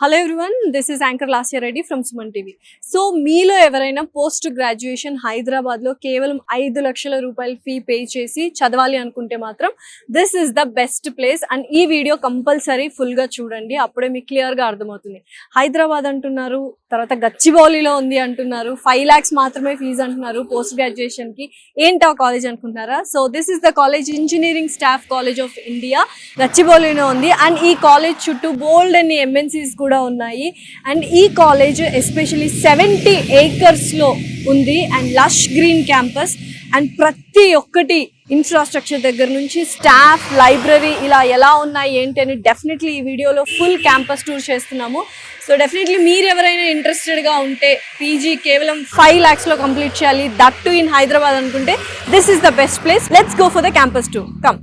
Hello everyone, this is anchor Lasya Reddy from Suman TV. So మీలో ఎవరైనా post graduation హైదరాబాద్లో కేవలం 5 లక్షల రూపాయలు ఫీ పే చేసి చదవాలి అనుకుంటే మాత్రం this is the best place. And ఈ వీడియో కంపల్సరీ ఫుల్గా చూడండి, అప్పుడే మీకు క్లియర్గా అర్థమవుతుంది. హైదరాబాద్ అంటున్నారు, తర్వాత గచ్చిబౌలిలో ఉంది అంటున్నారు, 5 lakhs మాత్రమే ఫీజు అంటున్నారు పోస్ట్ గ్రాడ్యుయేషన్కి. ఏంటి ఆ కాలేజ్ అనుకుంటున్నారా? So this is the college, engineering staff college of India, గచ్చిబౌలిలో ఉంది. అండ్ ఈ కాలేజ్ చుట్టూ బోల్డ్ అన్ని ఎంఎన్సీస్ కూడా ఉన్నాయి. అండ్ ఈ కాలేజ్ ఎస్పెషలీ 70 acres లో ఉంది and lush green campus. And ప్రతి ఒక్కటి ఇన్ఫ్రాస్ట్రక్చర్ దగ్గర నుంచి స్టాఫ్, లైబ్రరీ ఇలా ఎలా ఉన్నాయి ఏంటి అని డెఫినెట్లీ ఈ వీడియోలో ఫుల్ క్యాంపస్ టూర్ చేస్తున్నాము. సో డెఫినెట్లీ మీరు ఎవరైనా ఇంట్రెస్టెడ్గా ఉంటే పీజీ కేవలం 5 lakhsలో కంప్లీట్ చేయాలి, దట్ టు ఇన్ హైదరాబాద్ అనుకుంటే this is the best place. Let's go for the campus tour. Come.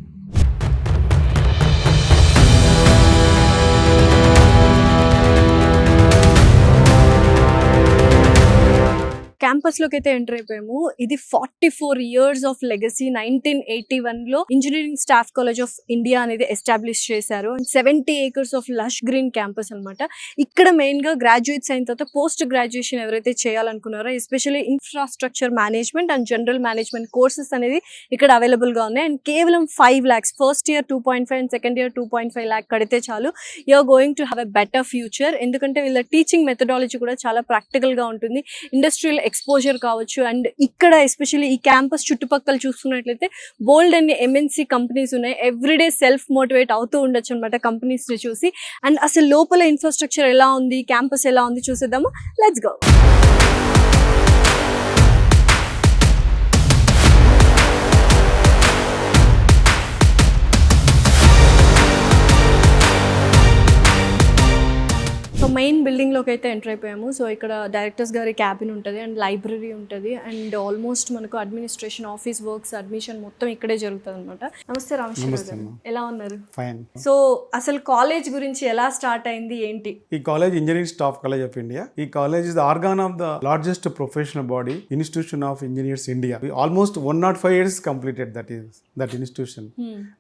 క్యాంపస్లోకి అయితే ఎంటర్ అయిపోయాము. ఇది 44 years ఆఫ్ లెగసీ. 1981లో engineering staff college of India అనేది ఎస్టాబ్లిష్ చేశారు. And 70 acres of lush green campus అనమాట. ఇక్కడ మెయిన్గా గ్రాడ్యుయేట్స్ అయిన తర్వాత పోస్ట్ గ్రాడ్యుయేషన్ ఎవరైతే చేయాలనుకున్నారో especially infrastructure management and general management courses అనేది ఇక్కడ అవైలబుల్గా ఉన్నాయి. అండ్ కేవలం 5 lakhs, first year 2.5 and second year 2.5 lakh కడితే చాలు, you're going to have a better future. ఎందుకంటే వీళ్ళ టీచింగ్ మెథడాలజీ కూడా చాలా ప్రాక్టికల్గా ఉంటుంది. ఇండస్ట్రియల్ ఎక్స్పోజర్ కావచ్చు. అండ్ ఇక్కడ ఎస్పెషల్లీ ఈ క్యాంపస్ చుట్టుపక్కల చూసుకున్నట్లయితే బోల్డ్ అన్ని ఎంఎన్సీ కంపెనీస్ ఉన్నాయి. ఎవ్రీడే సెల్ఫ్ మోటివేట్ అవుతూ ఉండొచ్చు అనమాట కంపెనీస్ ని చూసి. అండ్ అసలు లోపల ఇన్ఫ్రాస్ట్రక్చర్ ఎలా ఉంది, క్యాంపస్ ఎలా ఉంది చూసేద్దాము. Let's go. సో మెయిన్ బిల్డింగ్లోకి అయితే ఎంటర్ అయిపోయాము. సో ఇక్కడ డైరెక్టర్స్ గారి క్యాబిన్ ఉంటుంది అండ్ లైబ్రరీ ఉంటుంది. అండ్ ఆల్మోస్ట్ మనకు అడ్మినిస్ట్రేషన్, ఆఫీస్ వర్క్స్, అడ్మిషన్ మొత్తం ఇక్కడే జరుగుతుంది అనమాట. నమస్తే రామేశ్వర గారు, ఎలా ఉన్నారు? ఫైన్. సో అసలు కాలేజ్ గురించి ఎలా స్టార్ట్ అయింది ఏంటి? ఈ college engineering staff college of India. ఈ college is the organ of the largest professional body, institution of engineers India. Almost 105 years completed that institution.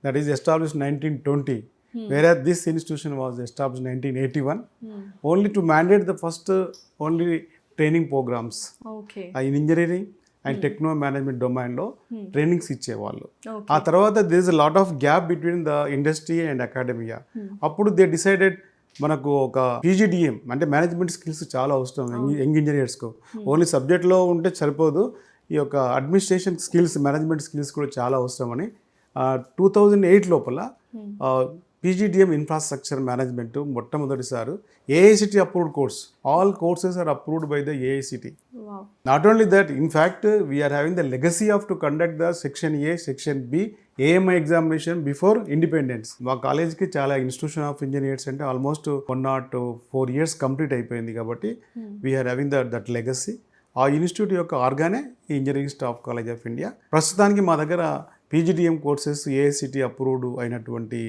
That is established 1920. Whereas this institution was established 1981, only to mandate the first only training programs in engineering and techno management domain లో trainings ఇచ్చేవాళ్ళు. ఆ తర్వాత there is a lot of gap between the industry and academia. అప్పుడు they decided మనకు ఒక PGDM అంటే management skills చాలా అవసరం యంగ్ ఇంజనీర్స్కు. ఓన్లీ సబ్జెక్ట్లో ఉంటే సరిపోదు, ఈ యొక్క అడ్మినిస్ట్రేషన్ స్కిల్స్, మేనేజ్మెంట్ స్కిల్స్ కూడా చాలా అవసరమని 2008 లోపల పీజీడిఎం ఇన్ఫ్రాస్ట్రక్చర్ మేనేజ్మెంట్ మొట్టమొదటిసారి AICTE approved course. All courses are approved by the AICTE. Not only that, in fact we are having the legacy of to conduct the section A, section B, AMIE examination before independence. మా కాలేజ్కి చాలా institution of engineers అంటే almost 104 years complete అయిపోయింది. కాబట్టి we are having that legacy. ఆ institute యొక్క ఆర్గానే ఈ engineering staff college of India. ప్రస్తుతానికి మా దగ్గర పీజీడిఎం కోర్సెస్ ఏఐసిటి అప్రూవ్డ్ అయినటువంటి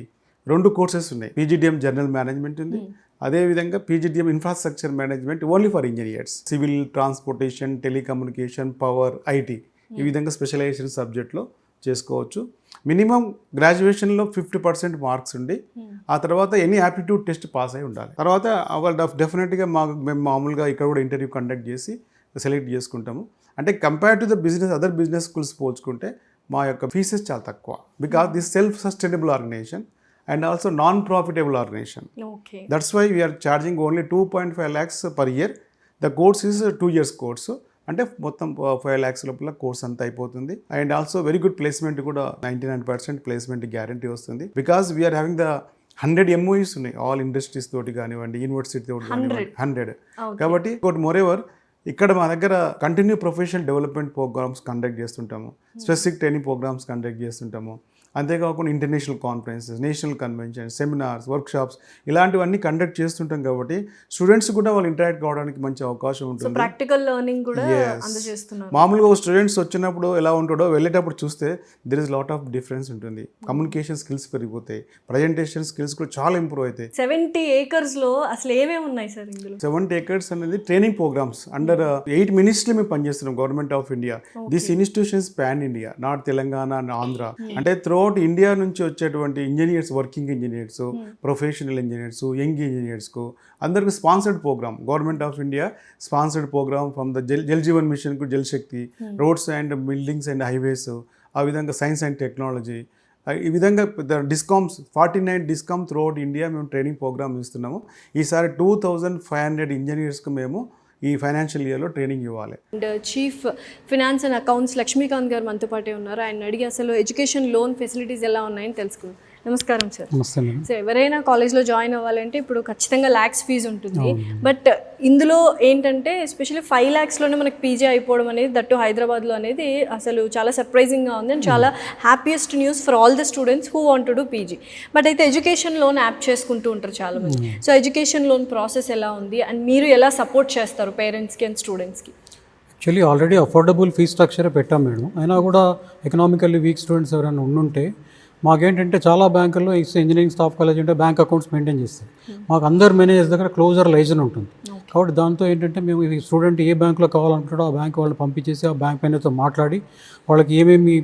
2 కోర్సెస్ ఉన్నాయి. పీజీడిఎం జనరల్ మేనేజ్మెంట్ ఉంది, అదేవిధంగా PGDM infrastructure management only for engineers. Civil, transportation, telecommunication, power, IT ఈ విధంగా స్పెషలైజేషన్ సబ్జెక్ట్లో చేసుకోవచ్చు. మినిమం గ్రాడ్యుయేషన్లో 50% మార్క్స్ ఉండి ఆ తర్వాత ఎనీ యాప్టిట్యూడ్ టెస్ట్ పాస్ అయి ఉండాలి. తర్వాత వాళ్ళు డెఫినెట్గా మేము మామూలుగా ఇక్కడ కూడా ఇంటర్వ్యూ కండక్ట్ చేసి సెలెక్ట్ చేసుకుంటాము. అంటే compare to the business, other business schools పోల్చుకుంటే మా యొక్క ఫీజెస్ చాలా తక్కువ. Because this self sustainable organisation and also non-profitable organization. Okay. That's why we are charging only 2.5 lakhs per year. The course is a 2 years course. అంటే మొత్తం 5 lakhs లోపల course అంతా అయిపోతుంది. And also very good placement కూడా 99% placement guarantee వస్తుంది. Because we are having the 100 MOUs ఉన్నాయి, all industries తోటి కానివ్వండి, యూనివర్సిటీ తోటి కానివ్వండి, 100. కాబట్టి మోరెవర్ ఇక్కడ మా దగ్గర continue professional development programmes conduct చేస్తుంటాము, స్పెసిఫిక్ ట్రైనింగ్ ప్రోగ్రామ్స్ కండక్ట్ చేస్తుంటాము. అంతేకాకుండా international conferences, national conventions, seminars, workshops ఇలాంటివన్నీ కండక్ట్ చేస్తుంటాం. కాబట్టి స్టూడెంట్స్ కూడా వాళ్ళు ఇంటరాక్ట్ కావడానికి మంచి అవకాశం ఉంటుంది. ప్రాక్టికల్ లెర్నింగ్ కూడా అందజేస్తున్నారు. మామూలుగా స్టూడెంట్స్ వచ్చినప్పుడు ఎలా ఉంటాడో వెళ్ళేటప్పుడు చూస్తే there is lot of difference ఉంటుంది. కమ్యూనికేషన్ స్కిల్స్ పెరిగిపోతాయి, ప్రజెంటేషన్ స్కిల్స్ కూడా చాలా ఇంప్రూవ్ అవుతాయి. 70 acres లో అసలు ఏమేమి ఉన్నాయి సార్ ఇందులో? 70 acres అనేది ట్రైనింగ్ ప్రోగ్రామ్స్ అండర్ 8 ministries మేము పనిచేస్తున్నాం, government of India. This institutions pan India, not Telangana and Andhra. అంటే త్రూ త్రూఅవుట్ ఇండియా నుంచి వచ్చేటువంటి engineers, working engineers, professional engineers, young ఇంజనీర్స్కు అందరికి sponsored programme, government of India sponsored programme from the Jal Jeevan మిషన్కు Jal Shakti, roads and buildings and highways, ఆ విధంగా science and technology, ఈ విధంగా డిస్కామ్స్ 49 డిస్కామ్ త్రూఅవుట్ ఇండియా మేము ట్రైనింగ్ ప్రోగ్రామ్ ఇస్తున్నాము. ఈసారి 2500 ఇంజనీర్స్కి మేము ఈ ఫైనాన్షియల్ ఇయర్లో ట్రైనింగ్ ఇవ్వాలి. And chief finance and accounts Lakshmikant గారు మనతో పాటే ఉన్నారు. ఆయన అడిగి అసలు ఎడ్యుకేషన్ లోన్ ఫెసిలిటీస్ ఎలా ఉన్నాయని తెలుసుకుందాం. నమస్కారం సార్. నమస్తే మేడం. సో ఎవరైనా కాలేజ్లో జాయిన్ అవ్వాలంటే ఇప్పుడు ఖచ్చితంగా ల్యాక్స్ ఫీజు ఉంటుంది. బట్ ఇందులో ఏంటంటే ఎస్పెషల్లీ 5 lakhsలోనే మనకి పీజీ అయిపోవడం అనేది, దట్టు హైదరాబాద్లో అనేది అసలు చాలా సర్ప్రైజింగ్గా ఉంది అండ్ చాలా happiest news for all the students who want to do PG. But అయితే ఎడ్యుకేషన్ లోన్ యాప్ చేసుకుంటూ ఉంటారు చాలామంది. సో ఎడ్యుకేషన్ లోన్ ప్రాసెస్ ఎలా ఉంది అండ్ మీరు ఎలా సపోర్ట్ చేస్తారు పేరెంట్స్కి అండ్ స్టూడెంట్స్కి? Actually already affordable fee structure పెట్టాం మేడం. అయినా కూడా ఎకనామికల్లీ వీక్ స్టూడెంట్స్ ఎవరైనా ఉండుంటే మాకేంటంటే చాలా బ్యాంకుల్లో ఇంజనీరింగ్ స్టాఫ్ కాలేజ్ అంటే బ్యాంక్ అకౌంట్స్ మెయింటైన్ చేస్తాయి. మాకు అందరు మేనేజర్స్ దగ్గర క్లోజర్ లైజన్ ఉంటుంది. కాబట్టి దాంతో ఏంటంటే మేము ఈ స్టూడెంట్ ఏ బ్యాంకులో కావాలనుకుంటాడో ఆ బ్యాంక్ వాళ్ళు పంపించేసి ఆ బ్యాంక్ మేనేజర్తో మాట్లాడి వాళ్ళకి ఏమేమి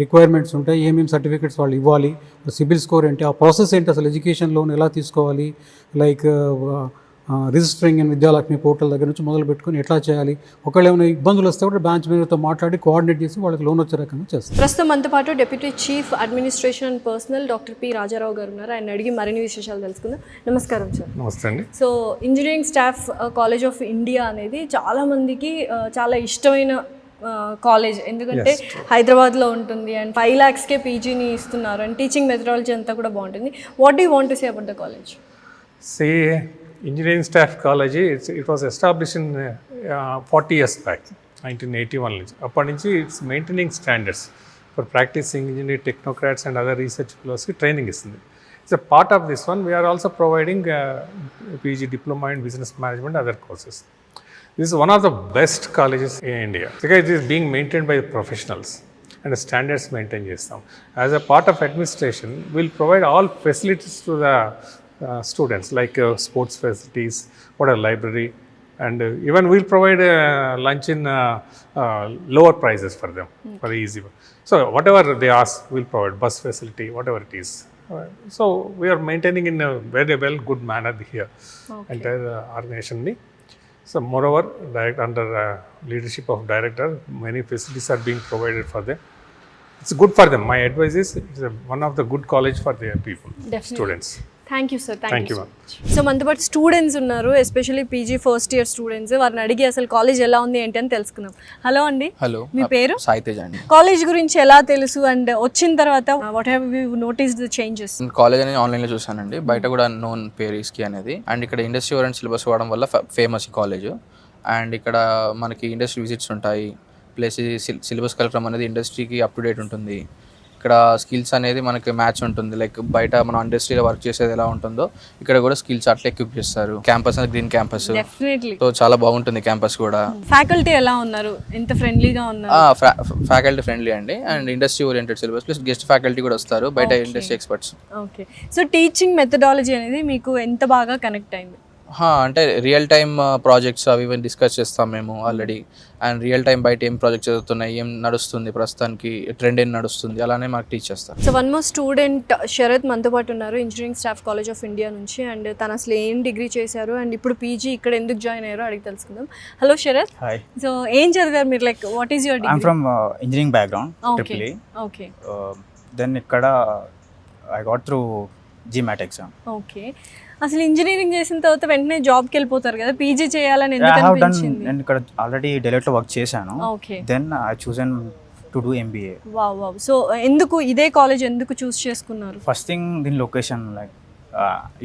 రిక్వైర్మెంట్స్ ఉంటాయి, ఏమేమి సర్టిఫికేట్స్ వాళ్ళు ఇవ్వాలి, సిబిల్ స్కోర్ ఏంటి, ఆ ప్రాసెస్ ఏంటి, అసలు ఎడ్యుకేషన్ లోన్ ఎలా తీసుకోవాలి, like registering and Vidyalakshmi portal దగ్గర నుంచి మొదలు పెట్టుకుని ఎట్లా చేయాలి, ఒకవేళ ఏమైనా ఇబ్బందులు వస్తే కూడా బ్రాంచ్ మేనేజర్తో మాట్లాడి కోఆర్డినేట్ చేసి వాళ్ళకి లోన్ వచ్చే రకంగా చేస్తాం. ప్రస్తుతం మనతో పాటు deputy chief administration and personal doctor P Rajarao గారు ఉన్నారు. ఆయన అడిగి మరిన్ని విశేషాలు తెలుసుకుందాం. నమస్కారం సార్. నమస్తే అండి. So engineering staff college of India అనేది చాలామందికి చాలా ఇష్టమైన కాలేజ్, ఎందుకంటే హైదరాబాద్లో ఉంటుంది అండ్ 5 lakhsకే పీజీని ఇస్తున్నారు అండ్ టీచింగ్ మెథడాలజీ అంతా కూడా బాగుంటుంది. What do want to say about the college? Engineering Staff College, it was established in 40 years back, 1981 నుంచి. అప్పటి నుంచి it's maintaining standards for practising engineer technocrats and other research ఫెలోస్కి training ఇస్తుంది. It's a part of this one. We're also providing PG diploma in business management, other courses. This is one of the best colleges in India because it is being maintained by professionals and standards maintain చేస్తాం. As a part of administration, we'll provide all facilities to the students like sports facilities, what a library, and even we'll provide lunch in lower prices for them, for easy. So whatever they ask, we'll provide bus facility, whatever it is. So we are maintaining in a very well good manner here, entire organization. So moreover, under leadership of director, many facilities are being provided for them. It's good for them. My advice is it's one of the good college for their people, students. Thank you sir. Thank you. So మనతో పాటు students ఉన్నారు, especially PG first year students. వారిని అడిగి అసలు college ఎలా ఉంది ఏంటి అని తెలుసుకుందాం. హలో అండి. హలో, మీ పేరు? సాయితేజ్ అండి. కాలేజ్ గురించి ఎలా తెలుసు అండ్ వచ్చిన తర్వాత what have you notice the changes? College అనేది ఆన్లైన్లో చూసానండి, బయట కూడా నోన్ పేరీస్కి అనేది. అండ్ ఇక్కడ ఇండస్ట్రీ ఓరియంట్ సిలబస్ వాడడం వల్ల ఫేమస్ ఈ కాలేజ్. అండ్ ఇక్కడ మనకి ఇండస్ట్రీ విజిట్స్ ఉంటాయి, ప్లస్ సిలబస్ కలపడం అనేది ఇండస్ట్రీకి అప్ టు డేట్ ఉంటుంది. ఇక్కడ స్కిల్స్ అనేది మనకి మ్యాచ్ ఉంటుంది, లైక్ బయట మనం ఇండస్ట్రీలో వర్క్ చేసేది ఎలా ఉంటుందో ఇక్కడ కూడా స్కిల్స్ అట్లా ఎక్విప్ చేస్తారు. క్యాంపస్ అనేది గ్రీన్ క్యాంపస్, సో చాలా బాగుంటుంది క్యాంపస్ కూడా. ఫ్యాకల్టీ ఎలా ఉన్నారు? ఎంత ఫ్రెండ్లీగా ఉన్నారు? ఫ్యాకల్టీ ఫ్రెండ్లీ అండి, and industry oriented syllabus plus guest faculty కూడా వస్తారు, బయట industry experts. Okay. So teaching methodology అనేది మీకు ఎంత బాగా కనెక్ట్ అయింది? అంటే రియల్ టైమ్ ప్రాజెక్ట్స్ అవి ఇవన్నీ డిస్కస్ చేస్తాం మేము ఆల్రెడీ. అండ్ రియల్ టైం బయట ఏం ప్రాజెక్ట్స్ చదువుతున్నాయి, ఏం నడుస్తుంది ప్రస్తుతానికి, ట్రెండ్ ఏం నడుస్తుంది, అలానే మాకు టీచ్ చేస్తారు. So one more student Sharath మనతో పాటు ఉన్నారు, engineering staff college of India నుంచి. అండ్ తను అసలు ఏం డిగ్రీ చేశారు అండ్ ఇప్పుడు పీజీ ఇక్కడ ఎందుకు జాయిన్ అయ్యారో అడిగి తెలుసుకుందాం. హలో శరత్. హాయ్. సో ఏం చదివారు మీరు? Like what is your degree? I'm from engineering background, triple E. Okay. Then ఇక్కడ I got through GMAT exam. Okay. అసలు ఇంజనీరింగ్ చేసిన తర్వాత వెంటనే జాబ్కి వెళ్ళిపోతారు కదా, పీజీ చేయాలని ఎందుకు అనిపించింది? నేను ఇక్కడ ఆల్రెడీ డెలైట్లో వర్క్ చేశాను. Okay. Then I chosen to do MBA. Wow wow. So ఎందుకు ఇదే కాలేజ్ ఎందుకు చూస్ చేసుకున్నారు? ఫస్ట్ థింగ్ దీని location, like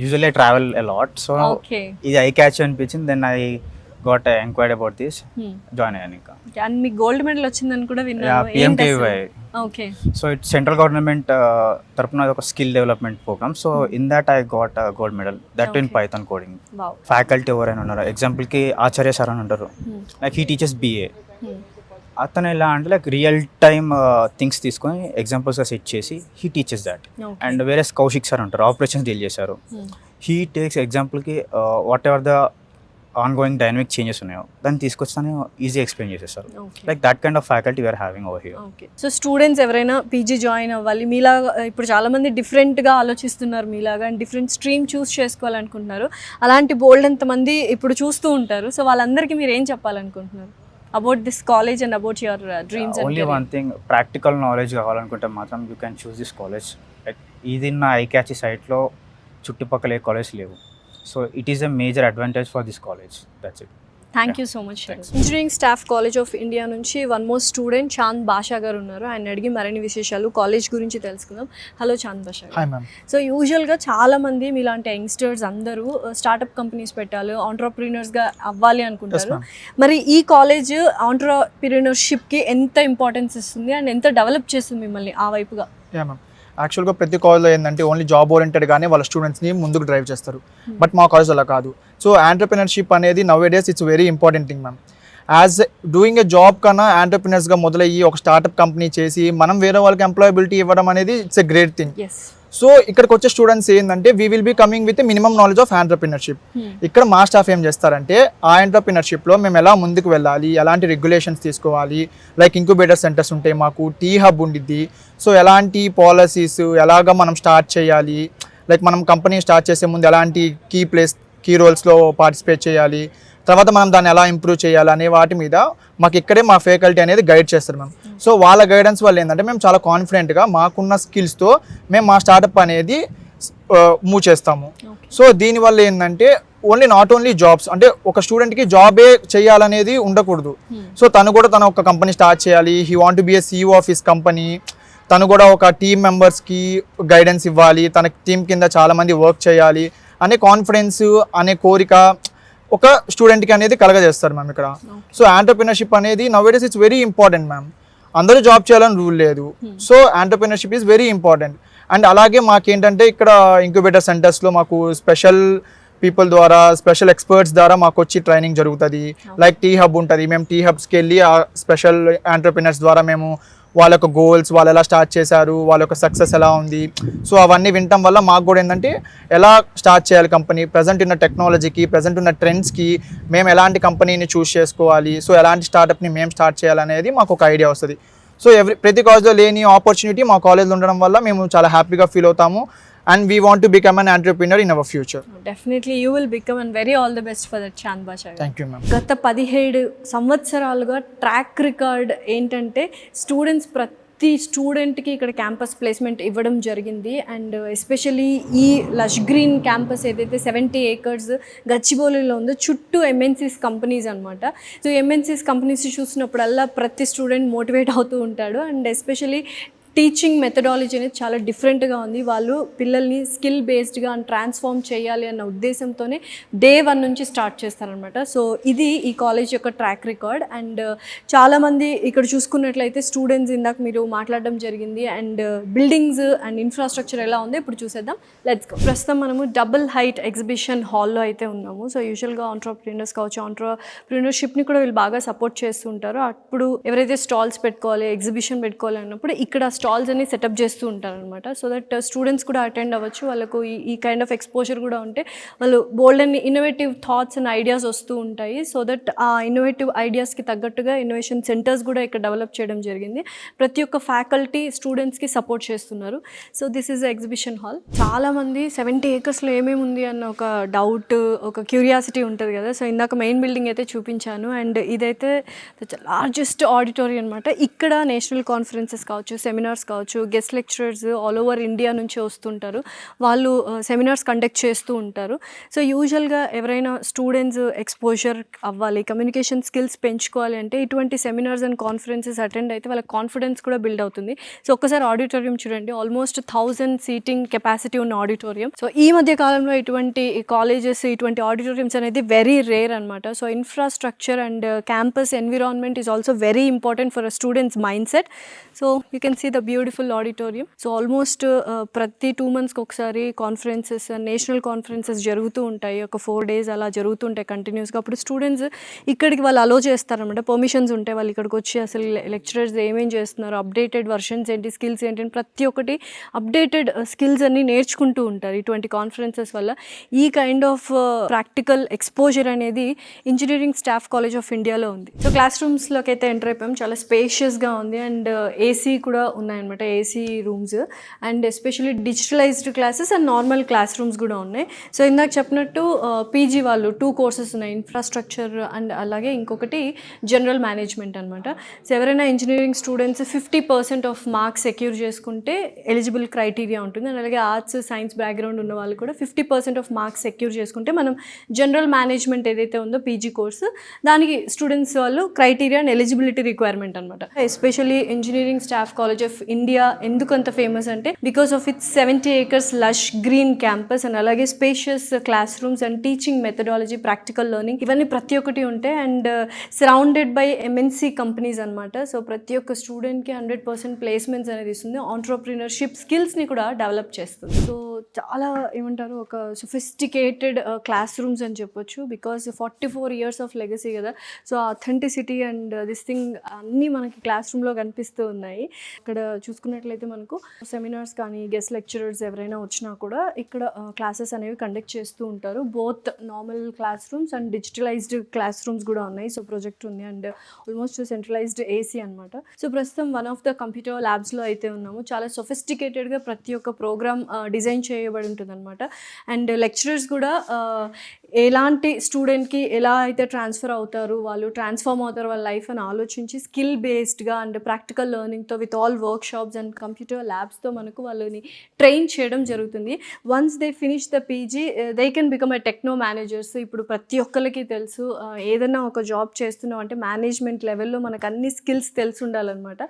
usually I travel a lot, so okay ఇది ఐ క్యాచ్ అనిపించింది. Then I got enquired about this, join అయ్యాను. ఇంకా and మీకు గోల్డ్ మెడల్ వచ్చిందని కూడా విన్నాను. PMKVY. Okay. So it's central government తరపున ఒక skill development programme. So in that I got gold medal, that in Python coding. Faculty ఎవరైనా ఉన్నారు, ఎగ్జాంపుల్కి ఆచార్య సార్ అని ఉంటారు, లైక్ హీ టీచర్స్ BA. అతను ఎలా అంటే లైక్ రియల్ టైమ్ థింగ్స్ తీసుకొని ఎగ్జాంపుల్స్గా సెట్ చేసి హీ టీచర్స్ దట్. అండ్ వేరే కౌశిక్ సార్ ఉంటారు, ఆపరేషన్స్ డీల్ చేశారు. హీ టేక్స్ ఎగ్జాంపుల్కి whatever the ongoing dynamic changes ఉన్నాయో దాన్ని తీసుకొచ్చి తను ఈజీ ఎక్స్ప్లెయిన్ చేసేస్తారు. Okay like that kind of faculty we are having over here. Okay. So students ఎవరైనా పీజీ జాయిన్ అవ్వాలి మీలాగా, ఇప్పుడు చాలామంది డిఫరెంట్గా ఆలోచిస్తున్నారు మీలాగా అండ్ డిఫరెంట్ స్ట్రీమ్ చూస్ చేసుకోవాలనుకుంటున్నారు, అలాంటి బోల్డ్ ఎంతమంది ఇప్పుడు చూస్తూ ఉంటారు. సో వాళ్ళందరికీ మీరు ఏం చెప్పాలనుకుంటున్నారు about this college and about your dreams? Only one thing, practical knowledge కావాలనుకుంటే మాత్రం you can choose this college. Like ఇది నా ఐక్యాచి సైట్లో చుట్టుపక్కల ఏ కాలేజ్ లేవు. So it is a major advantage for this college. That's it. Thank you so much. Engineering staff college of India నుంచి one more student Chand Basha గారు ఉన్నారు. ఆయన అడిగి మరిన్ని విశేషాలు కాలేజ్ గురించి తెలుసుకుందాం. హలో చాంద్ బాషా గారు. Hi ma'am. సో యూజువల్గా చాలామంది మీలాంటి యంగ్స్టర్స్ అందరూ స్టార్టప్ కంపెనీస్ పెట్టాలి, ఆంటర్ప్రీనర్స్గా అవ్వాలి అనుకుంటారు. మరి ఈ కాలేజ్ ఆంటర్ప్రీనర్షిప్కి ఎంత ఇంపార్టెన్స్ ఇస్తుంది అండ్ ఎంత డెవలప్ చేస్తుంది మిమ్మల్ని ఆ వైపుగా? యా మ్యామ్, యాక్చువల్గా ప్రతి కాలేజ్లో ఏంటంటే ఓన్లీ జాబ్ ఓరియంటెడ్గానే వాళ్ళ స్టూడెంట్స్ని ముందుకు డ్రైవ్ చేస్తారు. బట్ మా కాలేజ్ అలా కాదు. సో ఆంటర్ప్రినర్షిప్ అనేది now A days it's very important thing ma'am. As doing a job కన్నా ఆంటర్ప్రినర్స్గా మొదలయ్యి ఒక స్టార్టప్ కంపెనీ చేసి మనం వేరే వాళ్ళకి ఎంప్లాయబిలిటీ ఇవ్వడం అనేది it's a great thing. So ఇక్కడికి వచ్చే స్టూడెంట్స్ ఏంటంటే we will be coming with minimum knowledge of entrepreneurship. ఇక్కడ మా స్టాఫ్ ఏం చేస్తారంటే ఆ ఆంటర్ప్రినర్షిప్లో మేము ఎలా ముందుకు వెళ్ళాలి, ఎలాంటి రెగ్యులేషన్స్ తీసుకోవాలి, లైక్ ఇంక్యుబేటర్ సెంటర్స్ ఉంటాయి మాకు, టీ హబ్ ఉండిద్ది. సో ఎలాంటి పాలసీస్ ఎలాగ మనం స్టార్ట్ చేయాలి, లైక్ మనం కంపెనీ స్టార్ట్ చేసే ముందు ఎలాంటి కీ రోల్స్లో పార్టిసిపేట్ చేయాలి, తర్వాత మనం దాన్ని ఎలా ఇంప్రూవ్ చేయాలి అనే వాటి మీద మాకు ఇక్కడే మా ఫ్యాకల్టీ అనేది గైడ్ చేస్తారు మ్యామ్. సో వాళ్ళ గైడెన్స్ వల్ల ఏంటంటే మేము చాలా కాన్ఫిడెంట్గా మాకున్న స్కిల్స్తో మేము మా స్టార్టప్ అనేది మూవ్ చేస్తాము. సో దీనివల్ల ఏంటంటే నాట్ ఓన్లీ జాబ్స్, అంటే ఒక స్టూడెంట్కి జాబే చేయాలనేది ఉండకూడదు. సో తను కూడా తన ఒక కంపెనీ స్టార్ట్ చేయాలి, he want be A CEO of his company. తను కూడా ఒక టీమ్ మెంబర్స్కి గైడెన్స్ ఇవ్వాలి, తన టీం కింద చాలామంది వర్క్ చేయాలి అనే కాన్ఫిడెన్స్ అనే కోరిక ఒక స్టూడెంట్కి అనేది కలగజేస్తారు మ్యామ్ ఇక్కడ. సో ఆంటర్ప్రినర్షిప్ అనేది nowadays it's very important ma'am. అందరూ జాబ్ చేయాలని రూల్ లేదు. So entrepreneurship is very important. And అలాగే మాకేంటంటే ఇక్కడ ఇంక్యుబేటర్ సెంటర్స్లో మాకు స్పెషల్ పీపుల్ ద్వారా, స్పెషల్ ఎక్స్పర్ట్స్ ద్వారా మాకు వచ్చి ట్రైనింగ్ జరుగుతుంది. లైక్ టీ హబ్ ఉంటుంది, మేము టీ హబ్స్కి వెళ్ళి ఆ స్పెషల్ ఆంటర్ప్రినర్స్ ద్వారా మేము వాళ్ళ యొక్క గోల్స్, వాళ్ళు ఎలా స్టార్ట్ చేశారు, వాళ్ళ యొక్క సక్సెస్ ఎలా ఉంది, సో అవన్నీ వినటం వల్ల మాకు కూడా ఏంటంటే ఎలా స్టార్ట్ చేయాలి కంపెనీ, ప్రజెంట్ ఉన్న టెక్నాలజీకి, ప్రజెంట్ ఉన్న ట్రెండ్స్కి మేము ఎలాంటి కంపెనీని చూస్ చేసుకోవాలి, సో ఎలాంటి స్టార్టప్ని మేము స్టార్ట్ చేయాలనేది మాకు ఒక ఐడియా వస్తుంది. సో ప్రతి కాలేజ్లో లేని ఆపర్చునిటీ మా కాలేజ్లో ఉండడం వల్ల మేము చాలా హ్యాపీగా ఫీల్ అవుతాము. And we want to become an entrepreneur in our future. Definitely you will become, and very all the best for that, Chand Basha. Thank you ma'am. గత 17 సంవత్సరాలుగా ట్రాక్ రికార్డ్ ఏంటంటే స్టూడెంట్స్ ప్రతి స్టూడెంట్కి ఇక్కడ క్యాంపస్ ప్లేస్మెంట్ ఇవ్వడం జరిగింది. And especially ఈ lush green campus ఏదైతే 70 acres గచ్చిబౌలిలో ఉందో చుట్టూ MNCs కంపెనీస్ అనమాట. సో MNCs కంపెనీస్ చూసినప్పుడల్లా ప్రతి స్టూడెంట్ మోటివేట్ అవుతూ ఉంటాడు. అండ్ ఎస్పెషలీ టీచింగ్ మెథడాలజీ అనేది చాలా డిఫరెంట్గా ఉంది. వాళ్ళు పిల్లల్ని స్కిల్ బేస్డ్గా ట్రాన్స్ఫార్మ్ చేయాలి అన్న ఉద్దేశంతోనే Day 1 నుంచి స్టార్ట్ చేస్తారనమాట. సో ఇది ఈ కాలేజ్ యొక్క ట్రాక్ రికార్డ్. అండ్ చాలామంది ఇక్కడ చూసుకున్నట్లయితే స్టూడెంట్స్ ఇందాక మీరు మాట్లాడడం జరిగింది. అండ్ బిల్డింగ్స్ అండ్ ఇన్ఫ్రాస్ట్రక్చర్ ఎలా ఉందో ఇప్పుడు చూసేద్దాం. Let's go. ప్రస్తుతం మనము డబుల్ హైట్ ఎగ్జిబిషన్ హాల్లో అయితే ఉన్నాము. సో యూజువల్గా ఆంటర్ప్రీనర్స్ కావచ్చు, ఆంటర్ప్రీనర్షిప్ని కూడా వీళ్ళు బాగా సపోర్ట్ చేస్తుంటారు. అప్పుడు ఎవరైతే స్టాల్స్ పెట్టుకోవాలి, ఎగ్జిబిషన్ పెట్టుకోవాలి అన్నప్పుడు ఇక్కడ స్టాల్స్ అన్ని సెటప్ చేస్తూ ఉంటారనమాట. సో దట్ స్టూడెంట్స్ కూడా అటెండ్ అవ్వచ్చు, వాళ్ళకు ఈ కైండ్ ఆఫ్ ఎక్స్పోజర్ కూడా ఉంటే వాళ్ళు bold and innovative thoughts and ideas వస్తూ ఉంటాయి. సో దట్ ఆ ఇన్నోవేటివ్ ఐడియాస్కి తగ్గట్టుగా ఇన్నోవేషన్ సెంటర్స్ కూడా ఇక్కడ డెవలప్ చేయడం జరిగింది. ప్రతి ఒక్క ఫ్యాకల్టీ స్టూడెంట్స్కి సపోర్ట్ చేస్తున్నారు. So this is exhibition hall. చాలామంది 70 acresలో ఏమేమి ఉంది అన్న ఒక డౌట్, ఒక క్యూరియాసిటీ ఉంటుంది కదా. సో ఇందాక మెయిన్ బిల్డింగ్ అయితే చూపించాను. అండ్ ఇదైతే లార్జెస్ట్ ఆడిటోరియం అనమాట. ఇక్కడ నేషనల్ కాన్ఫరెన్సెస్ కావచ్చు, సెమినార్స్ కావచ్చు, guest lecturers all over India నుంచి వస్తుంటారు. వాళ్ళు సెమినార్స్ కండక్ట్ చేస్తూ ఉంటారు. సో యూజువల్గా ఎవరైనా స్టూడెంట్స్ ఎక్స్పోజర్ అవ్వాలి, కమ్యూనికేషన్ స్కిల్స్ పెంచుకోవాలి అంటే ఇటువంటి సెమినార్స్ అండ్ కాన్ఫరెన్సెస్ అటెండ్ అయితే వాళ్ళ కాన్ఫిడెన్స్ కూడా బిల్డ్ అవుతుంది. సో ఒక్కసారి ఆడిటోరియం చూడండి, ఆల్మోస్ట్ 1000 సీటింగ్ కెపాసిటీ ఉన్న ఆడిటోరియం. సో ఈ మధ్య కాలంలో ఇటువంటి కాలేజెస్, ఇటువంటి ఆడిటోరియంస్ అనేది వెరీ రేర్ అనమాట. So infrastructure and campus environment is also very important for a students mindset. So you can see the beautiful auditorium. So almost ప్రతి 2 monthsకి ఒకసారి కాన్ఫరెన్సెస్, నేషనల్ కాన్ఫరెన్సెస్ జరుగుతూ ఉంటాయి. ఒక 4 days అలా జరుగుతుంటాయి కంటిన్యూస్గా. అప్పుడు స్టూడెంట్స్ ఇక్కడికి వాళ్ళు అలో చేస్తారనమాట, పర్మిషన్స్ ఉంటాయి. వాళ్ళు ఇక్కడికి వచ్చి అసలు లెక్చరర్స్ ఏమేం చేస్తున్నారు, అప్డేటెడ్ వర్షన్స్ ఏంటి, స్కిల్స్ ఏంటి అని ప్రతి ఒక్కటి అప్డేటెడ్ స్కిల్స్ అన్ని నేర్చుకుంటూ ఉంటారు ఇటువంటి కాన్ఫరెన్సెస్ వల్ల. ఈ కైండ్ ఆఫ్ ప్రాక్టికల్ ఎక్స్పోజర్ అనేది ఇంజనీరింగ్ స్టాఫ్ కాలేజ్ ఆఫ్ ఇండియాలో ఉంది. సో క్లాస్ రూమ్స్లోకి అయితే ఎంటర్ అయిపోయాం. చాలా స్పేషియస్గా ఉంది అండ్ ఏసీ కూడా ఉన్నాయన్నమాట, AC rooms. And especially digitalised classes and normal class rooms కూడా ఉన్నాయి. సో ఇందాక చెప్పినట్టు పీజీ వాళ్ళు 2 courses ఉన్నాయి, ఇన్ఫ్రాస్ట్రక్చర్ అండ్ అలాగే ఇంకొకటి జనరల్ మేనేజ్మెంట్ అనమాట. సో ఎవరైనా engineering students 50% of marks secure చేసుకుంటే ఎలిజిబుల్ క్రైటీరియా ఉంటుంది. అండ్ అలాగే ఆర్ట్స్ సైన్స్ బ్యాక్గ్రౌండ్ ఉన్న వాళ్ళు కూడా 50% ఆఫ్ మార్క్స్ సెక్యూర్ చేసుకుంటే మనం జనరల్ మేనేజ్మెంట్ ఏదైతే ఉందో పీజీ కోర్సు, దానికి స్టూడెంట్స్ వాళ్ళు క్రైటీరియా అండ్ ఎలిజిబిలిటీ రిక్వైర్మెంట్ అనమాట. Especially engineering staff college of India ఎందుకు అంత ఫేమస్ అంటే because of its 70 acres lush green campus and అలాగే spacious class rooms and teaching methodology, practical learning ఇవన్నీ ప్రతి ఒక్కటి ఉంటాయి. And surrounded by MNC companies అనమాట. సో ప్రతి ఒక్క స్టూడెంట్కి 100% ప్లేస్మెంట్స్ అనేది ఇస్తుంది. ఆంట్రప్రీనర్షిప్ స్కిల్స్ని కూడా డెవలప్ చేస్తుంది. సో చాలా ఏమంటారు, ఒక సొఫిస్టికేటెడ్ క్లాస్ రూమ్స్ అని చెప్పొచ్చు. బికాస్ 44 years ఆఫ్ లెగసీ కదా. So authenticity and this thing అన్నీ మనకి క్లాస్ రూమ్లో కనిపిస్తూ ఉన్నాయి. ఇక్కడ చూసుకున్నట్లయితే మనకు సెమినార్స్ కానీ గెస్ట్ లెక్చరర్స్ ఎవరైనా వచ్చినా కూడా ఇక్కడ క్లాసెస్ అనేవి కండక్ట్ చేస్తూ ఉంటారు. Both normal class rooms and digitalised class rooms కూడా ఉన్నాయి. సో ప్రొజెక్ట్ ఉంది అండ్ ఆల్మోస్ట్ సెంట్రలైజ్డ్ ఏసీ అనమాట. సో ప్రస్తుతం వన్ ఆఫ్ ద కంప్యూటర్ ల్యాబ్స్లో అయితే ఉన్నాము. చాలా సొఫిస్టికేటెడ్గా ప్రతి ఒక్క ప్రోగ్రామ్ డిజైన్ చేయబడి ఉంటుంది అనమాట. అండ్ లెక్చరర్స్ కూడా ఎలాంటి స్టూడెంట్కి ఎలా అయితే ట్రాన్స్ఫర్ అవుతారు, వాళ్ళు ట్రాన్స్ఫార్మ్ అవుతారు వాళ్ళ లైఫ్ అని ఆలోచించి స్కిల్ బేస్డ్గా అండ్ ప్రాక్టికల్ లెర్నింగ్తో with all workshops and computer ల్యాబ్స్తో మనకు వాళ్ళని ట్రైన్ చేయడం జరుగుతుంది. Once they finish the PG they can become a techno managers. ఇప్పుడు ప్రతి ఒక్కరికి తెలుసు, ఏదైనా ఒక జాబ్ చేస్తున్నాం అంటే మేనేజ్మెంట్ లెవెల్లో మనకు అన్ని స్కిల్స్ తెలిసి ఉండాలన్నమాట.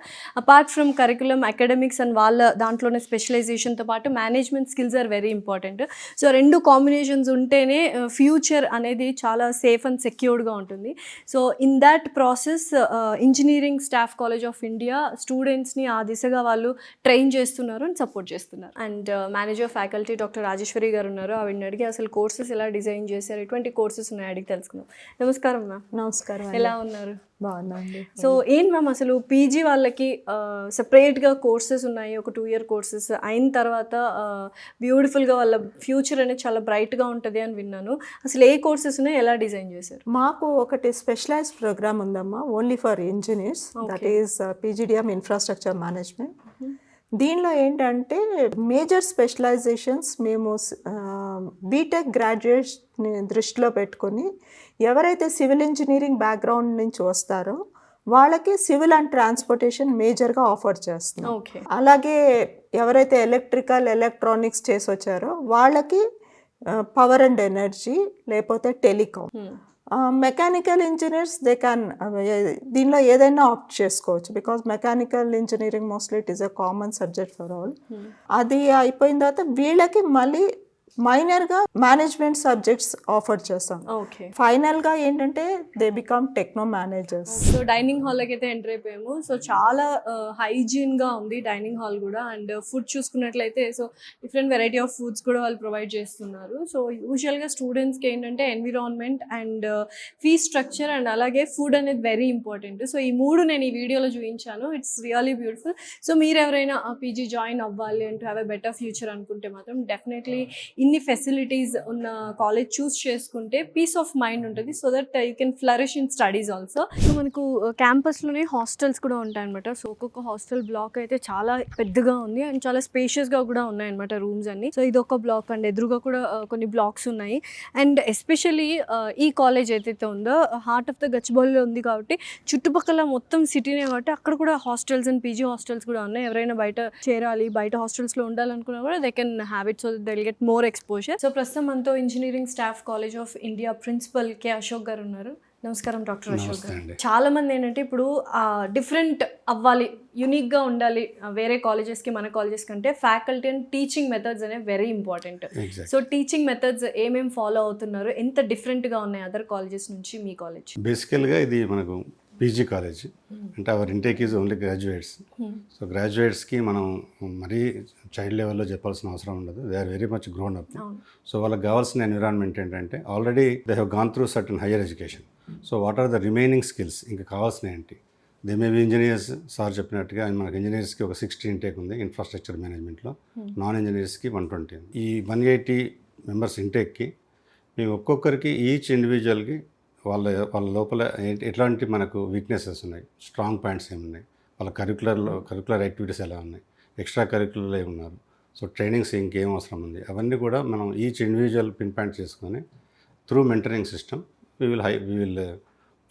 Apart from curriculum, academics and వాళ్ళ దాంట్లోనే స్పెషలైజేషన్తో పాటు management skills are very important. So 2 combinations ఉంటేనే ఫ్యూచర్ అనేది చాలా సేఫ్ అండ్ సెక్యూర్డ్గా ఉంటుంది. So in that process engineering staff college of India స్టూడెంట్స్ని ఆ దిశగా వాళ్ళు ట్రైన్ చేస్తున్నారు అండ్ సపోర్ట్ చేస్తున్నారు. And manager faculty doctor Rajeshwari గారు ఉన్నారు. ఆవిడని అడిగి అసలు కోర్సెస్ ఎలా డిజైన్ చేశారు, ఎటువంటి కోర్సెస్ ఉన్నాయి అడిగి తెలుసుకుందాం. నమస్కారం మ్యామ్. నమస్కారం. ఎలా ఉన్నారు? బాగున్నాండి. సో ఏంటి మ్యామ్, అసలు పీజీ వాళ్ళకి సపరేట్గా కోర్సెస్ ఉన్నాయి, ఒక 2 year కోర్సెస్ అయిన తర్వాత బ్యూటిఫుల్గా వాళ్ళ ఫ్యూచర్ అనేది చాలా బ్రైట్గా ఉంటుంది అని విన్నాను. అసలు ఏ కోర్సెస్ ఉన్నాయి, ఎలా డిజైన్ చేశారు? మాకు ఒకటి స్పెషలైజ్డ్ ప్రోగ్రామ్ ఉందమ్మా, only for engineers. That is PGDM infrastructure management. దీనిలో ఏంటంటే మేజర్ స్పెషలైజేషన్స్ మేము బీటెక్ గ్రాడ్యుయేట్స్ని దృష్టిలో పెట్టుకొని ఎవరైతే సివిల్ ఇంజనీరింగ్ బ్యాక్గ్రౌండ్ నుంచి వస్తారో వాళ్ళకి సివిల్ అండ్ ట్రాన్స్పోర్టేషన్ మేజర్గా ఆఫర్ చేస్తున్నాం. అలాగే ఎవరైతే ఎలక్ట్రికల్, ఎలక్ట్రానిక్స్ చేసి వచ్చారో వాళ్ళకి పవర్ అండ్ ఎనర్జీ లేకపోతే telecom. Mechanical engineers they can దీనిలో ఏదైనా ఆప్ట్ చేసుకోవచ్చు. Because mechanical engineering mostly it is a common subject for all. అది అయిపోయిన తర్వాత వీళ్ళకి మళ్ళీ మైనర్గా మేనేజ్మెంట్ సబ్జెక్ట్స్ ఆఫర్ చేస్తాం. ఫైనల్గా ఏంటంటే they become techno managers. So dining హాల్లోకి అయితే ఎంటర్ అయిపోయాము. సో చాలా హైజీన్గా ఉంది డైనింగ్ హాల్ కూడా. అండ్ ఫుడ్ చూసుకున్నట్లయితే so different variety of foods కూడా వాళ్ళు ప్రొవైడ్ చేస్తున్నారు. సో యూజువల్గా స్టూడెంట్స్కి ఏంటంటే environment and fee structure and అలాగే ఫుడ్ అనేది వెరీ ఇంపార్టెంట్. సో ఈ 3 నేను ఈ వీడియోలో చూపించాను. It's really beautiful. సో మీరు ఎవరైనా పీజీ జాయిన్ అవ్వాలి and have a better future అనుకుంటే మాత్రం డెఫినెట్లీ ఇన్ని ఫెసిలిటీస్ ఉన్న కాలేజ్ చూస్ చేసుకుంటే పీస్ ఆఫ్ మైండ్ ఉంటుంది. So that you can flourish in studies also. So మనకు క్యాంపస్లోనే హాస్టల్స్ కూడా ఉంటాయన్నమాట. సో ఒక్కొక్క హాస్టల్ బ్లాక్ అయితే చాలా పెద్దగా ఉంది అండ్ చాలా స్పేషియస్గా కూడా ఉన్నాయన్నమాట రూమ్స్ అన్ని. సో ఇది ఒక బ్లాక్ అండ్ ఎదురుగా కూడా కొన్ని బ్లాక్స్ ఉన్నాయి. అండ్ ఎస్పెషల్లీ ఈ కాలేజ్ ఏదైతే ఉందో హార్ట్ ఆఫ్ ద గచ్చిబౌలిలో ఉంది కాబట్టి చుట్టుపక్కల మొత్తం సిటీనే కాబట్టి అక్కడ కూడా హాస్టల్స్ అండ్ పీజీ హాస్టల్స్ కూడా ఉన్నాయి. ఎవరైనా బయట చేరాలి, బయట హాస్టల్స్లో ఉండాలనుకున్నా కూడా they can have it. So they will get more exposure. So ప్రస్తుతం మనతో engineering staff college of India principal K Ashok గారు ఉన్నారు. నమస్కారం డాక్టర్ అశోక్ గారు. చాలా మంది ఏంటంటే ఇప్పుడు డిఫరెంట్ అవ్వాలి, యూనిక్గా ఉండాలి వేరే కాలేజెస్కి మన కాలేజెస్ కంటే, ఫ్యాకల్టీ అండ్ టీచింగ్ మెథడ్స్ అనేవి very important. So teaching methods ఏమేమి ఫాలో అవుతున్నారు, ఎంత డిఫరెంట్గా ఉన్నాయి అదర్ కాలేజెస్ నుంచి మీ కాలేజ్? బేసికల్గా ఇది మనకు పీజీ కాలేజ్. అంటే our intake is only graduates. So గ్రాడ్యుయేట్స్కి మనం మరీ చైల్డ్ లెవెల్లో చెప్పాల్సిన అవసరం ఉండదు. They are very much grown up. So వాళ్ళకి కావాల్సిన ఎన్విరాన్మెంట్ ఏంటంటే already they have gone through certain higher education. So what are the remaining skills, ఇంకా కావాల్సిన ఏంటి? They may be engineers. Sir చెప్పినట్టుగా మనకి ఇంజనీర్స్కి ఒక 60 ఇంటేక్ ఉంది ఇన్ఫ్రాస్ట్రక్చర్ మేనేజ్మెంట్లో, నాన్ ఇంజనీర్స్కి 120 ఉంది. ఈ 180 మెంబర్స్ ఇంటేక్కి మేము ఒక్కొక్కరికి ఈచ్ ఇండివిజువల్కి వాళ్ళ లోపల ఎట్లాంటి మనకు వీక్నెసెస్ ఉన్నాయి, స్ట్రాంగ్ పాయింట్స్ ఏమున్నాయి, వాళ్ళ కరికులర్ యాక్టివిటీస్ ఎలా ఉన్నాయి, ఎక్స్ట్రా కరికులర్ ఏమున్నారు, సో ట్రైనింగ్స్ ఇంకేం అవసరం ఉంది, అవన్నీ కూడా మనం ఈచ్ ఇండివిజువల్ పిన్ పాయింట్ చేసుకొని through mentoring system we will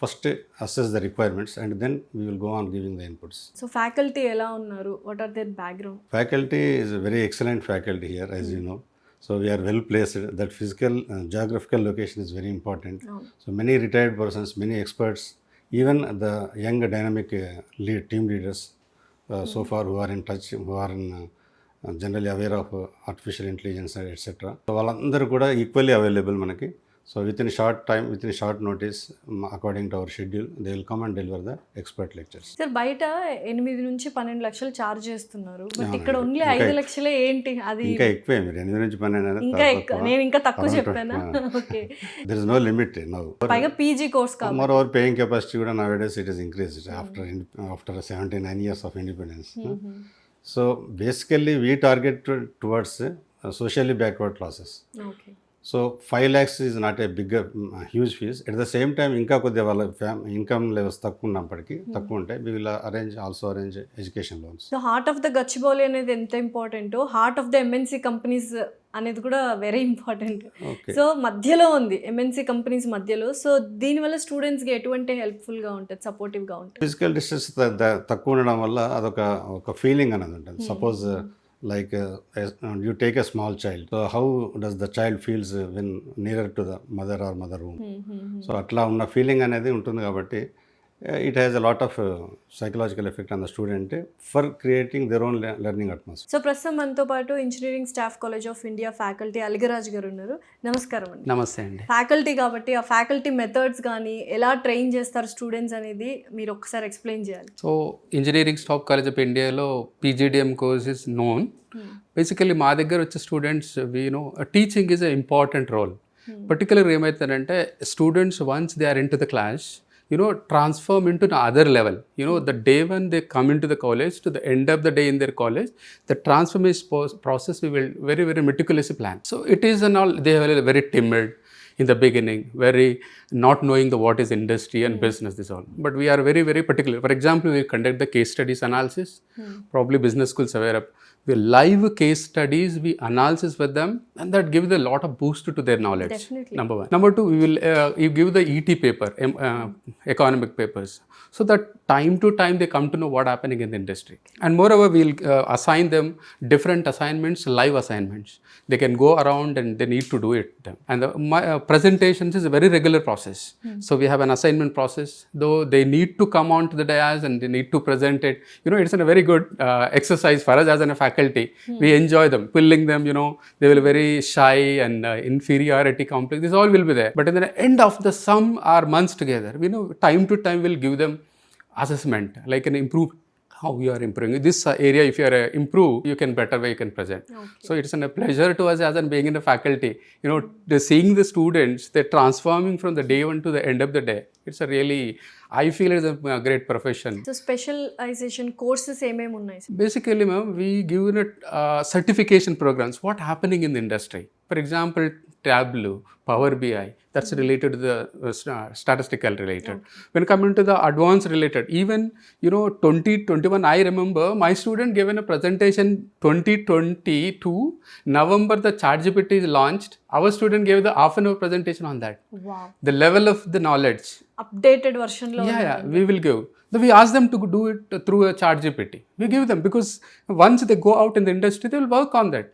first assess the requirements and then we will go on giving the inputs. So faculty ఎలా ఉన్నారు? What are their background? Faculty is a very excellent faculty here, as you know. So we are well placed. That physical geographical location is very important. So many retired persons, many experts, even the young dynamic team leaders so far who are in touch, who are generally aware of artificial intelligence, etc. So వాళ్ళందరూ కూడా equally available మనకి. So within a short time, within a short notice, according to our schedule, they will come and deliver the expert lectures. Sir బయట 8 నుంచి 12 లక్షలు charge చేస్తున్నారు, but ఇక్కడ only 5 లక్షలే ఏంటి? అది ఇంకా ఎక్కువే. మీరు 8 నుంచి 12 ఇంకా ఎక్కువ. నేను ఇంకా తక్కువ చెప్పానా? Okay. There is no limit now. పైగా పీజీ కోర్స్ కాబట్టి Moreover, paying capacity కూడా nowadays it is increased after 79 years of independence. So basically we target towards socially backward classes. Okay. So 5 lakhs is not a big huge fees. At the same time ఇంకా కొద్దిగా వాళ్ళ income levels తక్కువ ఉన్నప్పటికీ తక్కువ ఉంటాయి, we will arrange education loans. So heart of the Gachibowli అనేది ఎంత ఇంపార్టెంటో, heart of the MNC companies అనేది కూడా వెరీ ఇంపార్టెంట్. సో మధ్యలో ఉంది, ఎంఎన్సీ కంపెనీస్ మధ్యలో. సో దీనివల్ల స్టూడెంట్స్కి ఎటువంటి హెల్ప్ఫుల్గా ఉంటుంది, సపోర్టివ్గా ఉంటుంది? ఫిజికల్ డిస్టెన్స్ తక్కువ ఉండడం వల్ల అదొక ఫీలింగ్ అనేది ఉంటుంది. Suppose like you take a small child, so how does the child feels when nearer to the mother or mother womb? So atla unna feeling anedi untundi kabatti it has a lot of psychological effect on the student for creating their own learning atmosphere. So ప్రస్తుతం మనతో పాటు engineering staff college of India faculty Aligaraj గారు ఉన్నారు. నమస్కారం అండి. నమస్తే అండి. Faculty కాబట్టి ఆ ఫ్యాకల్టీ మెథడ్స్ కానీ ఎలా ట్రైన్ చేస్తారు స్టూడెంట్స్ అనేది మీరు ఒకసారి ఎక్స్ప్లెయిన్ చేయాలి. So engineering staff college of ఇండియాలో PGDM course is known. Basically మా దగ్గర వచ్చే students no teaching is a important role. Particular ఏమవుతుందంటే students once they are into the class transform into another level. The day when they come into the college to the end of the day in their college, the transformation process we will very, very meticulously plan. So it is they are very timid in the beginning, very not knowing what is industry and business, this all. But we are very, very particular. For example, we conduct the case studies analysis. Probably business schools aware of. We live case studies, we analysis with them, and that gives a lot of boost to their knowledge. Definitely. Number one. Number two, we will you give the ET paper, economic papers, so that time to time they come to know what happening in the industry. And moreover, we will assign them different assignments, live assignments. They can go around and they need to do it. And my presentations is a very regular process. So we have an assignment process. Though they need to come on to the dais and they need to present it. It's a very good exercise for us as a faculty. We enjoy them, pulling them. They will be very shy and inferiority complex. This all will be there. But in the end of the sum or months together, time to time we'll give them assessment, like an improve. How you are improving this area. If you are improve, you can better way you can present. Okay. So it's a pleasure to us as being in the faculty. Seeing the students, they're transforming from the day one to the end of the day. It's a really, I feel it's a great profession. So specialization courses ఏమేమి ఉన్నాయి? Basically, ma'am, we give certification programs. What happening in the industry? For example, Tableau, Power BI, that's related to the statistical related. Okay. When coming to the advanced related, even 2021, I remember my student given a presentation 2022 November, the ChatGPT is launched. Our student gave the half an hour presentation on that. Wow. The level of the knowledge. Updated version lo. Yeah, we will give. So we ask them to do it through a ChatGPT. We give them because once they go out in the industry, they will work on that.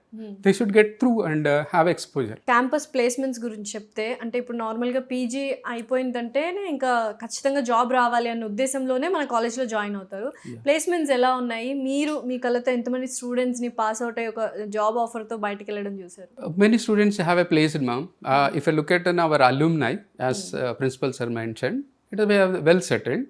They should get through and have exposure. Campus placements గురించి చెప్తే, అంటే ఇప్పుడు నార్మల్గా PG అయిపోయిందంటేనే ఇంకా ఖచ్చితంగా job రావాలి అన్న ఉద్దేశంలోనే మన కాలేజ్లో జాయిన్ అవుతారు. ప్లేస్మెంట్స్ ఎలా ఉన్నాయి? మీరు మీ కళ్ళతో ఎంతమంది స్టూడెంట్స్ని పాస్ అవుట్ అయ్యి ఒక జాబ్ ఆఫర్తో బయటకు వెళ్ళడం చూసారు? Many students have a place in ma'am. If I look at our alumni, as principal sir mentioned, it is well settled.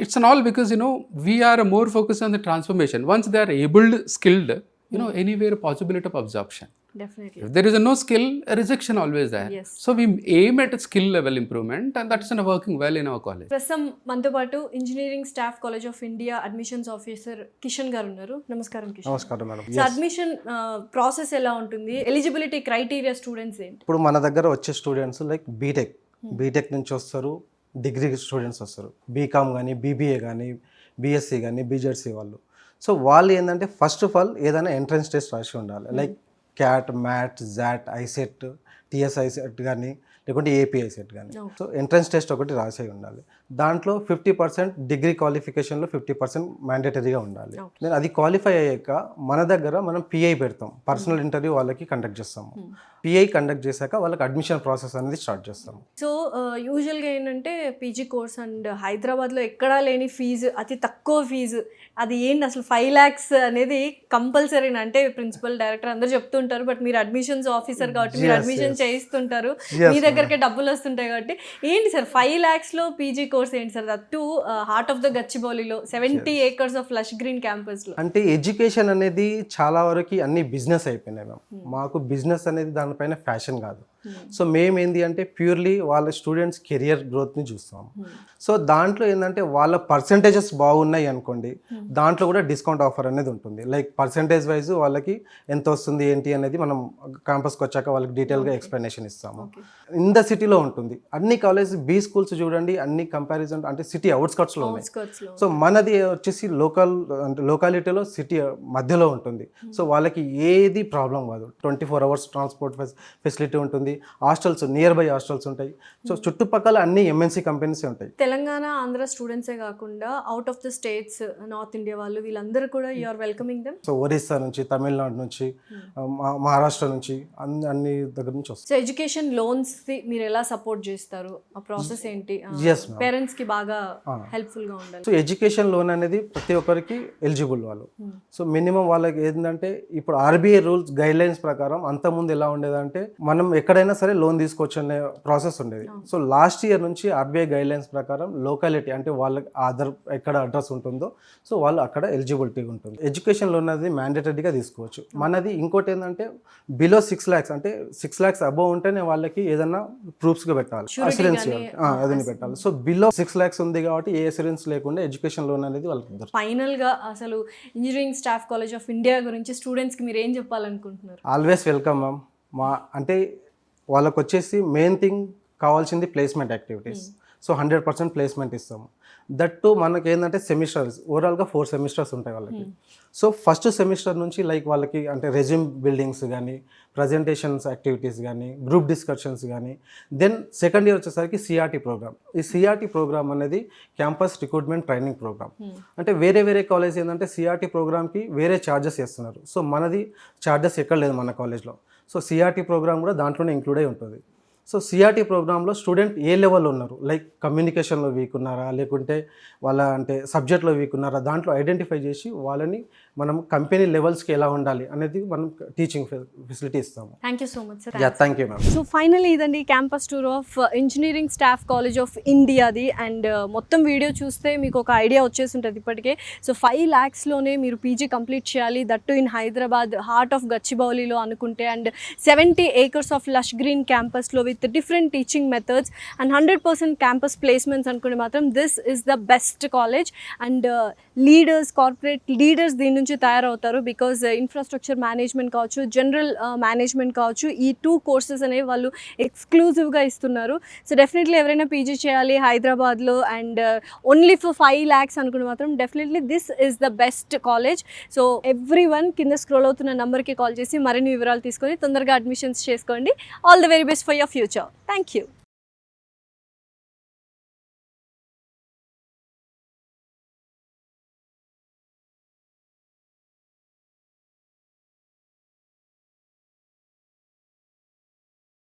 It's an all because, you know, we are more focused on the transformation. Once they are able, skilled, you know, anywhere possibility of absorption. Definitely. If there is no skill, a rejection always there. Yes. So we aim at a skill level improvement, and that is working well in our college. ప్రస్తుతం మనతో పాటు engineering staff college of India admissions officer Kishan గారు ఉన్నారు. నమస్కారం కిషన్. నమస్కారం madam. So admission process ఎలా ఉంటుంది? Eligibility criteria students ఏంటి? ఇప్పుడు మన దగ్గర వచ్చే స్టూడెంట్స్ లైక్ బీటెక్ నుంచి వస్తారు, డిగ్రీ స్టూడెంట్స్ వస్తారు, బీకామ్ కానీ, బీబీఏ కానీ, బీఎస్సీ కానీ, బీజెడ్సీ వాళ్ళు. సో వాళ్ళు ఏంటంటే ఫస్ట్ ఆఫ్ ఆల్ ఏదైనా ఎంట్రన్స్ టెస్ట్ రాసి ఉండాలి. Like CAT, MAT, XAT, ICET, TSI CET కానీ, లేకుంటే ఏపీఐ సెట్ కానీ. సో ఎంట్రన్స్ టెస్ట్ ఒకటి రాసే ఉండాలి. దాంట్లో 50% డిగ్రీ క్వాలిఫికేషన్లో 50% మ్యాండేటరీగా ఉండాలి. నేను అది క్వాలిఫై అయ్యాక మన దగ్గర మనం పిఐ పెడతాం, పర్సనల్ ఇంటర్వ్యూ వాళ్ళకి కండక్ట్ చేస్తాము. పిఐ కండక్ట్ చేశాక వాళ్ళకి అడ్మిషన్ ప్రాసెస్ అనేది స్టార్ట్ చేస్తాము. సో యూజువల్గా ఏంటంటే పీజీ కోర్స్ అండ్ హైదరాబాద్లో ఎక్కడా లేని ఫీజు, అతి తక్కువ ఫీజు, అది ఏంటి అసలు 5 lakhs అనేది కంపల్సరీ అంటే ప్రిన్సిపల్ డైరెక్టర్ అందరూ చెప్తుంటారు. బట్ మీరు అడ్మిషన్స్ ఆఫీసర్ కాబట్టి మీరు అడ్మిషన్ చేయిస్తుంటారు, మీ దగ్గరకే డబ్బులు వస్తుంటాయి కాబట్టి ఏంటి సార్ 5 lakhsలో పీజీ కోర్స్ ఏంటి sir? That too heart of the గచ్చిబౌలిలో 70 acres ఆఫ్ లష్ గ్రీన్ క్యాంపస్లో. అంటే ఎడ్యుకేషన్ అనేది చాలా వరకు అన్ని బిజినెస్ అయిపోయినాయి మ్యామ్. మాకు బిజినెస్ అనేది దానిపైన ఫ్యాషన్ కాదు. సో మేము ఏంటి అంటే ప్యూర్లీ వాళ్ళ స్టూడెంట్స్ కెరియర్ గ్రోత్ని చూస్తాము. సో దాంట్లో ఏంటంటే వాళ్ళ పర్సంటేజెస్ బాగున్నాయి అనుకోండి, దాంట్లో కూడా డిస్కౌంట్ ఆఫర్ అనేది ఉంటుంది. లైక్ పర్సంటేజ్ వైజ్ వాళ్ళకి ఎంత వస్తుంది ఏంటి అనేది మనం క్యాంపస్కి వచ్చాక వాళ్ళకి డీటెయిల్గా ఎక్స్ప్లెనేషన్ ఇస్తాము. ఇన్ ద సిటీలో ఉంటుంది. అన్ని కాలేజ్ బీ స్కూల్స్ చూడండి, అన్ని కంపారిజన్ అంటే సిటీ అవుట్స్కట్స్లో ఉన్నాయి. సో మనది వచ్చేసి లోకాలిటీలో సిటీ మధ్యలో ఉంటుంది. సో వాళ్ళకి ఏది ప్రాబ్లం కాదు. 24 hours ట్రాన్స్పోర్ట్ ఫెసిలిటీ ఉంటుంది. హాస్టల్స్, నియర్ బై హాస్టల్స్ ఉంటాయి. సో చుట్టుపక్కల అన్ని ఎంఎన్సీ కంపెనీస్ ఉంటాయి. తెలంగాణ, ఆంధ్ర స్టూడెంట్సే కాకుండా out of the states, north India వాళ్ళు, వీళ్ళందరూ కూడా you are welcoming them. So Orissa నుంచి, తమిళనాడు నుంచి, మహారాష్ట్ర నుంచి, అన్ని దగ్గర నుంచి వస్తాయి. సో ఎడ్యుకేషన్ లోన్స్ మీరు ఎలా సపోర్ట్ చేస్తారు? ఆ ప్రాసెస్ ఏంటి? పేరెంట్స్ కి బాగా హెల్ప్ఫుల్ గా ఉండాలి. సో ఎడ్యుకేషన్ లోన్ అనేది ప్రతి ఒక్కరికి ఎలిజిబుల్ వాళ్ళు. సో మినిమం వాళ్ళకి ఏంటంటే ఇప్పుడు ఆర్బీఐ రూల్స్ గైడ్ లైన్స్ ప్రకారం అంతకుముందు ఎలా ఉండేదంటే మనం ఎక్కడైనా సరే లోన్ తీసుకోవచ్చు అనే ప్రాసెస్ ఉండేది. సో లాస్ట్ ఇయర్ నుంచి ఆర్బీఐ గైడ్ లైన్స్ ప్రకారం లోకాలిటీ అంటే వాళ్ళకి ఆధార్ ఎక్కడ అడ్రస్ ఉంటుందో సో వాళ్ళు అక్కడ ఎలిజిబిలిటీ ఉంటుంది. ఎడ్యుకేషన్ లోన్ అనేది మ్యాండేటరీగా తీసుకోవచ్చు. మనది ఇంకోటి ఏంటంటే బిలో 6 lakhs అంటే 6 lakhs అబోవ్ ఉంటేనే వాళ్ళకి ఏదైనా ప్రూఫ్స్గా పెట్టాలి, అసూరెన్స్ అదని పెట్టాలి. సో బిలో 6 lakhs ఉంది కాబట్టి ఏ అసూరెన్స్ లేకుండా ఎడ్యుకేషన్ లోన్ అనేది వాళ్ళకి. ఫైనల్ గా అసలు engineering staff college of India గురించి స్టూడెంట్స్ కి మీరు ఏం చెప్పాలనుకుంటున్నారు? Always welcome ma'am. అంటే వాళ్ళకు వచ్చేసి మెయిన్ థింగ్ కావాల్సింది ప్లేస్మెంట్ యాక్టివిటీస్. సో 100% ప్లేస్మెంట్ ఇస్తాము. దట్ టు మనకి ఏంటంటే సెమిస్టర్స్ ఓవరాల్గా 4 semesters ఉంటాయి వాళ్ళకి. సో ఫస్ట్ సెమిస్టర్ నుంచి లైక్ వాళ్ళకి అంటే రెజ్యూమ్ బిల్డింగ్స్ కానీ, ప్రజెంటేషన్స్ యాక్టివిటీస్ కానీ, గ్రూప్ డిస్కషన్స్ కానీ, దెన్ సెకండ్ ఇయర్ వచ్చేసరికి సిఆర్టీ ప్రోగ్రామ్. ఈ సిఆర్టీ ప్రోగ్రామ్ అనేది క్యాంపస్ రిక్రూట్మెంట్ ట్రైనింగ్ ప్రోగ్రామ్. అంటే వేరే కాలేజ్ ఏంటంటే సిఆర్టీ ప్రోగ్రామ్కి వేరే ఛార్జెస్ చేస్తున్నారు. సో మనది ఛార్జెస్ ఎక్కడ లేదు మన కాలేజ్లో. సో సిఆర్టీ ప్రోగ్రామ్ కూడా దాంట్లోనే ఇంక్లూడ్ అయి ఉంటుంది. సో సిఆర్టీ ప్రోగ్రాంలో స్టూడెంట్ ఏ లెవెల్లో ఉన్నారు, లైక్ కమ్యూనికేషన్లో వీక్ ఉన్నారా, లేకుంటే వాళ్ళ అంటే సబ్జెక్ట్లో వీక్ ఉన్నారా, దాంట్లో ఐడెంటిఫై చేసి వాళ్ళని మనం కంపెనీ లెవెల్స్కి ఎలా ఉండాలి అనేది మనం టీచింగ్ ఫెసిలిటీ ఇస్తాము. Thank you so much sir. Thank you ma'am. So finally ఇదండి campus tour of engineering staff college of ఇండియాది. అండ్ మొత్తం వీడియో చూస్తే మీకు ఒక ఐడియా వచ్చేసి ఉంటుంది ఇప్పటికే. సో 5 lakhsలోనే మీరు పీజీ కంప్లీట్ చేయాలి, that too in Hyderabad heart of గచ్చిబౌలిలో అనుకుంటే, and 70 acres of lush green క్యాంపస్లో with different teaching methods and 100% campus placements అనుకుంటే మాత్రం this is the best college. And leaders, corporate leaders దీని నుంచి తయారవుతారు. బికాజ్ ఇన్ఫ్రాస్ట్రక్చర్ మేనేజ్మెంట్ కావచ్చు, జనరల్ మేనేజ్మెంట్ కావచ్చు, ఈ 2 courses అనేవి వాళ్ళు ఎక్స్క్లూజివ్గా ఇస్తున్నారు. సో డెఫినెట్లీ ఎవరైనా పీజీ చేయాలి హైదరాబాద్లో అండ్ ఓన్లీ ఫర్ 5 lakhs అనుకుంటే మాత్రం definitely this is the best college. So everyone కింద స్క్రోల్ అవుతున్న నెంబర్కి కాల్ చేసి మరిన్ని వివరాలు తీసుకొని తొందరగా అడ్మిషన్స్ చేసుకోండి. All the very best for your future. Thank you.